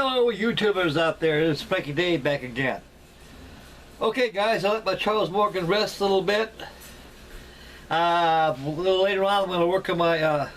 Hello YouTubers out there, it's Frankie Dave back again. Okay guys, I let my Charles Morgan rest a little bit. A little later on I'm going to work on my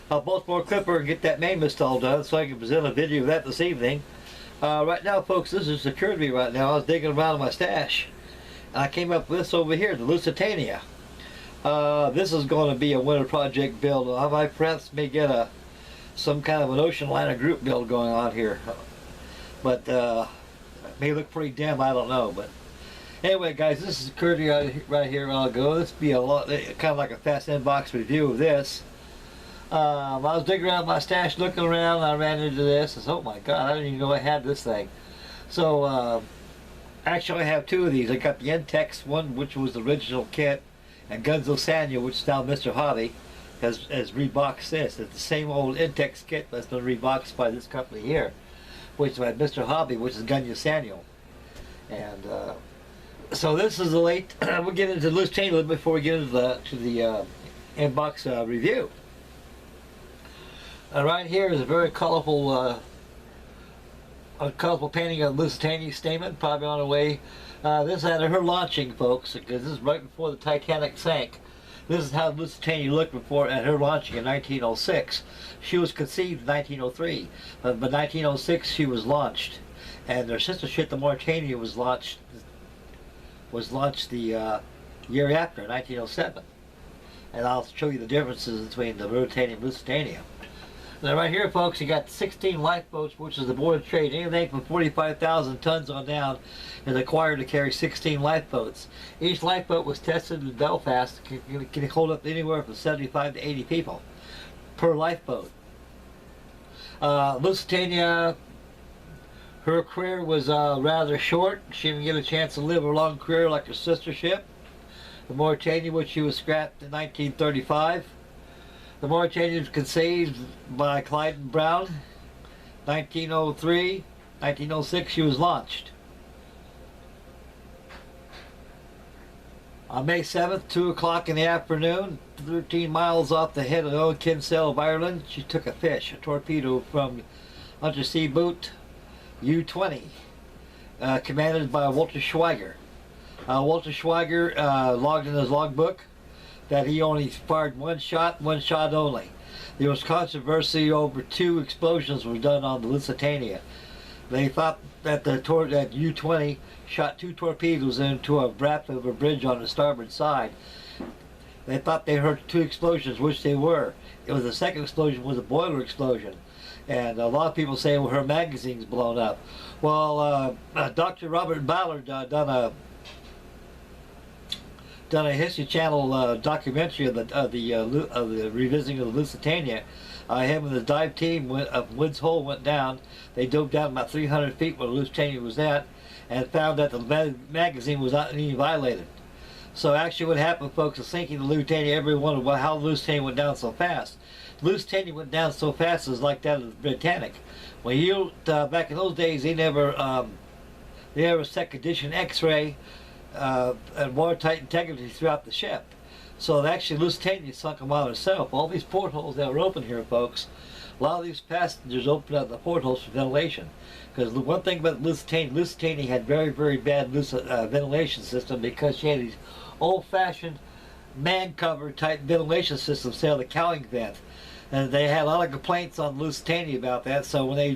Baltimore Clipper and get that main install done so I can present a video of that this evening. Right now folks, this is occurred to me right now. I was digging around in my stash and I came up with this over here, the Lusitania. This is going to be a winter project build. My friends may get some kind of an ocean liner group build going on here, but it may look pretty dim, I don't know. But anyway guys, this is occurred to me right here a while ago. This will be a lot, kind of like a fast inbox review of this. I was digging around my stash looking around and I ran into this and said, oh my god, I didn't even know I had this thing. So actually I have two of these. I got the Intex one, which was the original kit, and Gunzo Sanyo, which is now Mr. Hobby, has reboxed this. It's the same old Intex kit that's been reboxed by this company here, which is by Mr. Hobby, which is Gunzo Sanyo. And so this is the late. We'll get into the Lusitania a little bit before we get into the inbox review. Right here is a very colorful painting of Lusitania statement, probably on the way. This is at her launching, folks, because this is right before the Titanic sank. This is how Lusitania looked before at her launching in 1906. She was conceived in 1903, but by 1906 she was launched, and their sister ship, the Mauritania, was launched the year after, 1907. And I'll show you the differences between the Mauritania and Lusitania. Now right here folks, you got 16 lifeboats, which is the Board of Trade. Anything from 45,000 tons on down is required to carry 16 lifeboats. Each lifeboat was tested in Belfast, can hold up anywhere from 75 to 80 people per lifeboat. Lusitania, her career was rather short. She didn't get a chance to live a long career like her sister ship, the Mauritania, which she was scrapped in 1935. The Mauritania was conceived by Clyde Brown, 1903. 1906 she was launched. On May 7th, 2 o'clock in the afternoon, 13 miles off the head of the Kinsale of Ireland, she took a fish, a torpedo from undersea boat U-20, commanded by Walter Schweiger. Walter Schweiger logged in his logbook that he only fired one shot only. There was controversy over 2 explosions were done on the Lusitania. They thought that that U-20 shot 2 torpedoes into a raft of a bridge on the starboard side. They thought they heard 2 explosions, which they were. It was the second explosion was a boiler explosion, and a lot of people say, well, her magazine's blown up. Well, Dr. Robert Ballard done a History Channel documentary of the revisiting of the Lusitania. Him and the dive team Woods Hole went down. They dove down about 300 feet where the Lusitania was at, and found that the magazine was not even violated. So actually what happened, folks, is sinking the Lusitania, everyone wondered how the Lusitania went down so fast. The Lusitania went down so fast, it was like that of the Britannic. When you back in those days, they never set condition X-ray and watertight integrity throughout the ship. So actually Lusitania sunk them on herself. All these portholes that were open here, folks, a lot of these passengers opened up the portholes for ventilation. Because the one thing about Lusitania had very, very bad ventilation system, because she had these old-fashioned man-cover type ventilation systems, say, the cowling vent. And they had a lot of complaints on Lusitania about that. So when they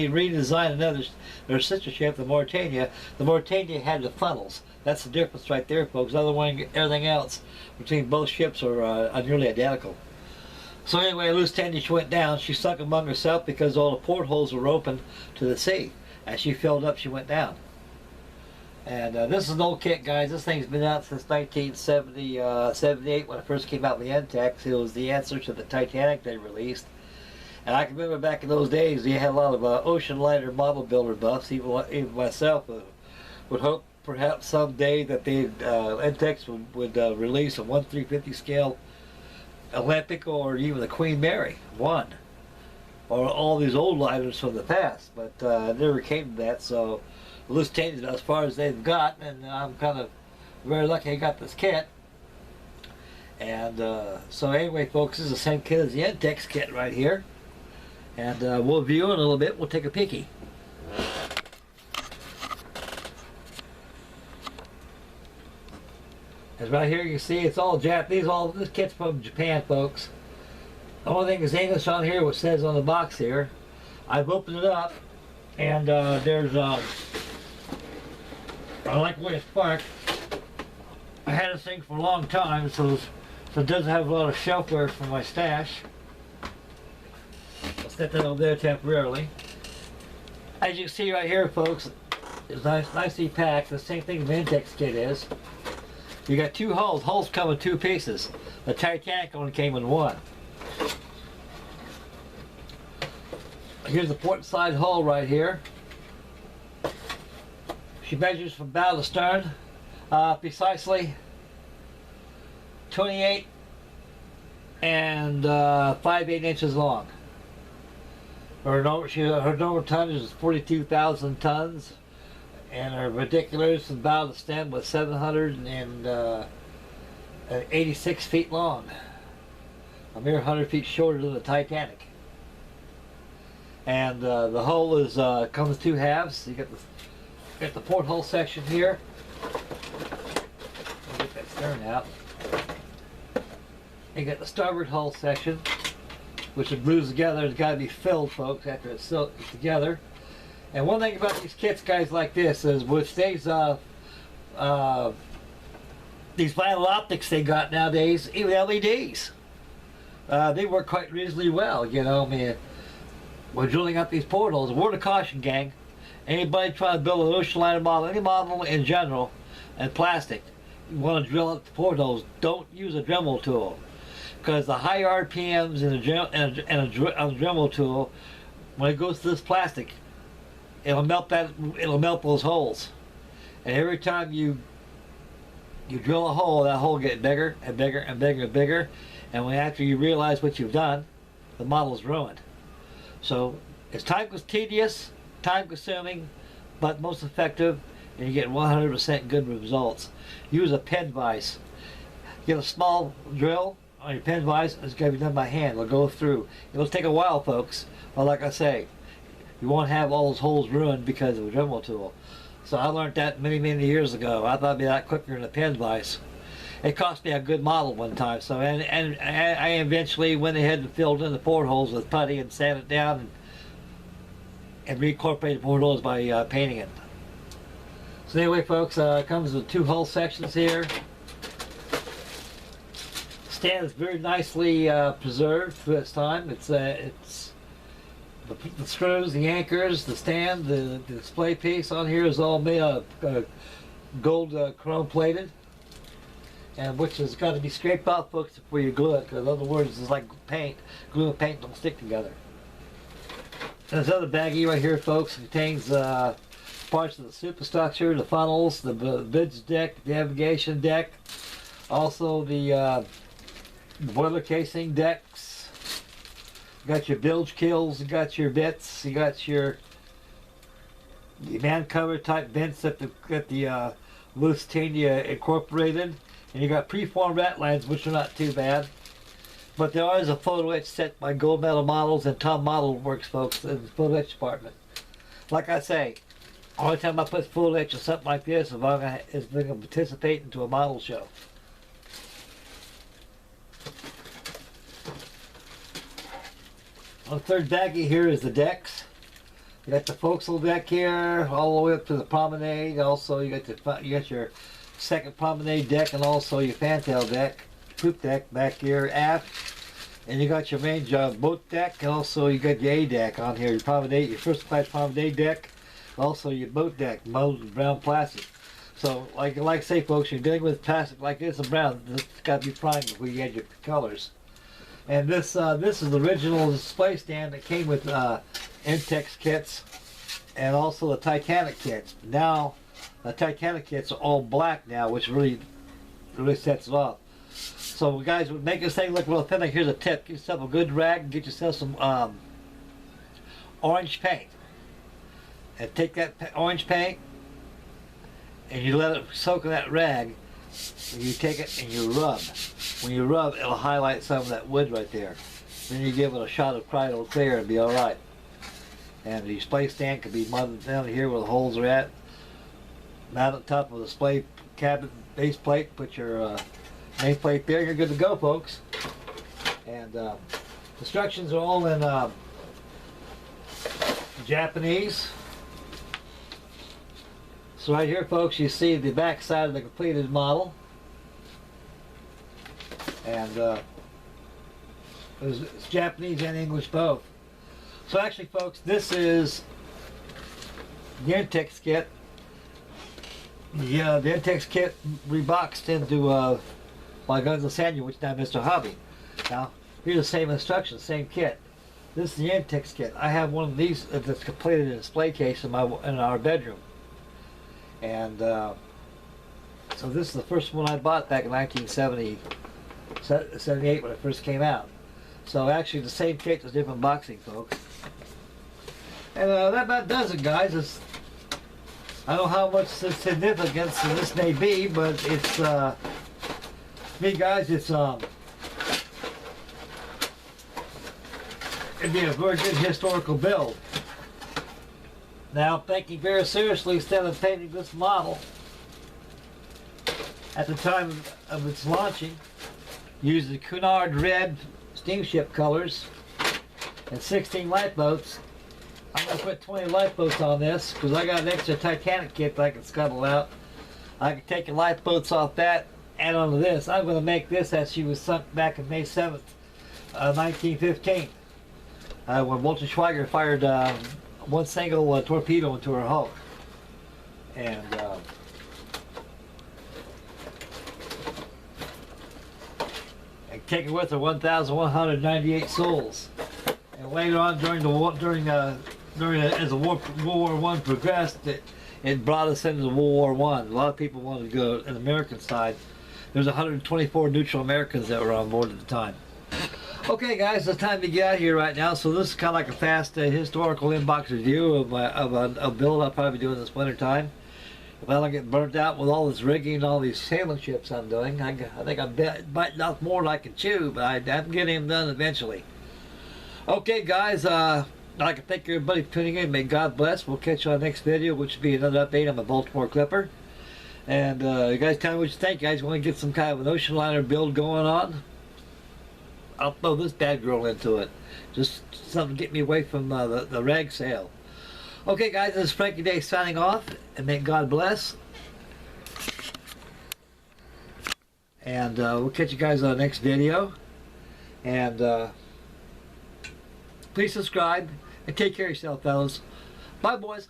redesigned their sister ship, the Mauritania had the funnels. That's the difference right there, folks. Otherwise, everything else between both ships are nearly identical. So anyway, Lusitania went down. She sunk among herself because all the portholes were open to the sea. As she filled up, she went down. And this is an old kit, guys. This thing's been out since 1978 when it first came out in the Intex. It was the answer to the Titanic they released. And I can remember back in those days, you had a lot of ocean liner model builder buffs. Even myself would hope perhaps someday that Intex would release a 1/350 scale Olympic, or even the Queen Mary 1, or all these old liners from the past. But it never came to that. So Lusitania as far as they've got, and I'm kind of very lucky I got this kit. And so anyway folks, this is the same kit as the Intex kit right here. And we'll view it in a little bit. We'll take a peeky. As right here you can see it's all Japanese. All this kit's from Japan, folks. The only thing is English on here, which says on the box here. I've opened it up, and there's I like the way it's sparked. I had this thing for a long time, so it doesn't have a lot of shelfware for my stash. I'll set that over there temporarily. As you can see right here, folks, it's nicely packed. The same thing the Intex kit is. You got two hulls. Hulls come in two pieces. The Titanic only came in one. Here's the port side hull right here. She measures from bow to stern, precisely 28 and 5/8 inches long. Her normal tonnage is 42,000 tons, and her verticulars from bow to stem was 786 feet long, a mere 100 feet shorter than the Titanic. And the hull is comes in two halves. You got the port hull section here. I'll get that stern out. You got the starboard hull section, which is glued together. It's got to be filled, folks, after it's sealed together. And one thing about these kits, guys, like this is with these vinyl optics they got nowadays, even LEDs, they work quite reasonably well. You know, I mean, we're drilling up these portholes. A word of caution, gang. Anybody trying to build an ocean liner model, any model in general, and plastic, you want to drill up the portholes, don't use a Dremel tool. Because the high RPMs in a Dremel tool, when it goes to this plastic, it'll melt those holes. And every time you drill a hole, that hole gets bigger and bigger and bigger and bigger. And after you realize what you've done, the model's ruined. So it's tedious, time consuming, but most effective, and you get 100% good results. Use a pen vise. Get a small drill on your pen vise. It's got to be done by hand. It'll go through. It'll take a while, folks. But like I say, you won't have all those holes ruined because of a Dremel tool. So I learned that many years ago. I thought it'd be a lot quicker than a pen vise. It cost me a good model one time. So and I eventually went ahead and filled in the portholes with putty and sanded it down and reincorporated the portholes by painting it. So anyway, folks, it comes with two hull sections here. Stand is very nicely preserved for this time. It's the screws, the anchors, the stand, the display piece on here is all made of gold chrome plated, and which has got to be scraped off, folks, before you glue it. Because in other words, it's like paint. Glue and paint don't stick together. And this other baggie right here, folks, contains parts of the superstructure, the funnels, the bridge deck, the navigation deck, also the boiler casing decks. You got your bilge kills, you got your bits, you got your man cover type vents that the Lusitania incorporated, and you got preformed ratlines, which are not too bad. But there is a photo etch set by Gold Medal Models and Tom Model Works, folks, in the photo etch department. Like I say, only time I put photo etch or something like this is if I'm going to participate into a model show. On the third baggie here is the decks. You got the forecastle deck here, all the way up to the promenade. Also, you got your second promenade deck, and also your fantail deck, poop deck back here aft. And you got your main boat deck, and also you got your A deck on here. Your promenade, your first class promenade deck, also your boat deck, molded in brown plastic. So, like I say, folks, you're dealing with plastic like this and brown. It's got to be primed before you get your colors. And this is the original display stand that came with Intex kits and also the Titanic kits. Now the Titanic kits are all black now, which really sets it off. So guys, make this thing look real thin. Here's a tip: get yourself a good rag and get yourself some orange paint, and take that orange paint and you let it soak in that rag. You take it and you rub. When you rub, it'll highlight some of that wood right there. Then you give it a shot of Cryo Clear and be alright. And the display stand can be mounted down here where the holes are at. Mount on top of the display cabinet base plate, put your nameplate there, you're good to go, folks. And instructions are all in Japanese. So right here, folks, you see the back side of the completed model. And it's Japanese and English both. So actually, folks, this is the Intex kit. The Intex kit reboxed into my Guns and Sandwich, now Mr. Hobby. Now, here's the same instructions, same kit. This is the Intex kit. I have one of these that's completed in a display case in our bedroom. And so this is the first one I bought back in 1978 when it first came out. So actually the same kit, just different boxing, folks. And that about does it, guys. I don't know how much significance this may be, but it's me, guys. It's it'd be a very good historical build. Now, thinking very seriously, instead of painting this model at the time of its launching, use the Cunard red steamship colors and 16 lifeboats. I'm going to put 20 lifeboats on this because I got an extra Titanic kit that I can scuttle out. I can take the lifeboats off that, add onto this. I'm going to make this as she was sunk back on May 7th, 1915. When Walter Schweiger fired one single torpedo into her hull. And taking with her 1,198 souls. And later on, during the war, as the World War I progressed, it brought us into World War I. A lot of people wanted to go on the American side. There's 124 neutral Americans that were on board at the time. Okay, guys, it's time to get out of here right now. So this is kind of like a fast historical inbox review of a build I'll probably be doing this winter time. If I don't get burnt out with all this rigging and all these sailing ships I'm doing, I think I'm biting off more than I can chew, but I'm getting them done eventually. Okay, guys, I'd like to thank everybody for tuning in. May God bless. We'll catch you on the next video, which will be another update on the Baltimore Clipper. And you guys tell me what you think. You guys want to get some kind of an ocean liner build going on? I'll throw this bad girl into it. Just something to get me away from the rag sail. Okay, guys, this is Frankie Day signing off, and may God bless. And we'll catch you guys on the next video. And please subscribe and take care of yourself, fellas. Bye, boys.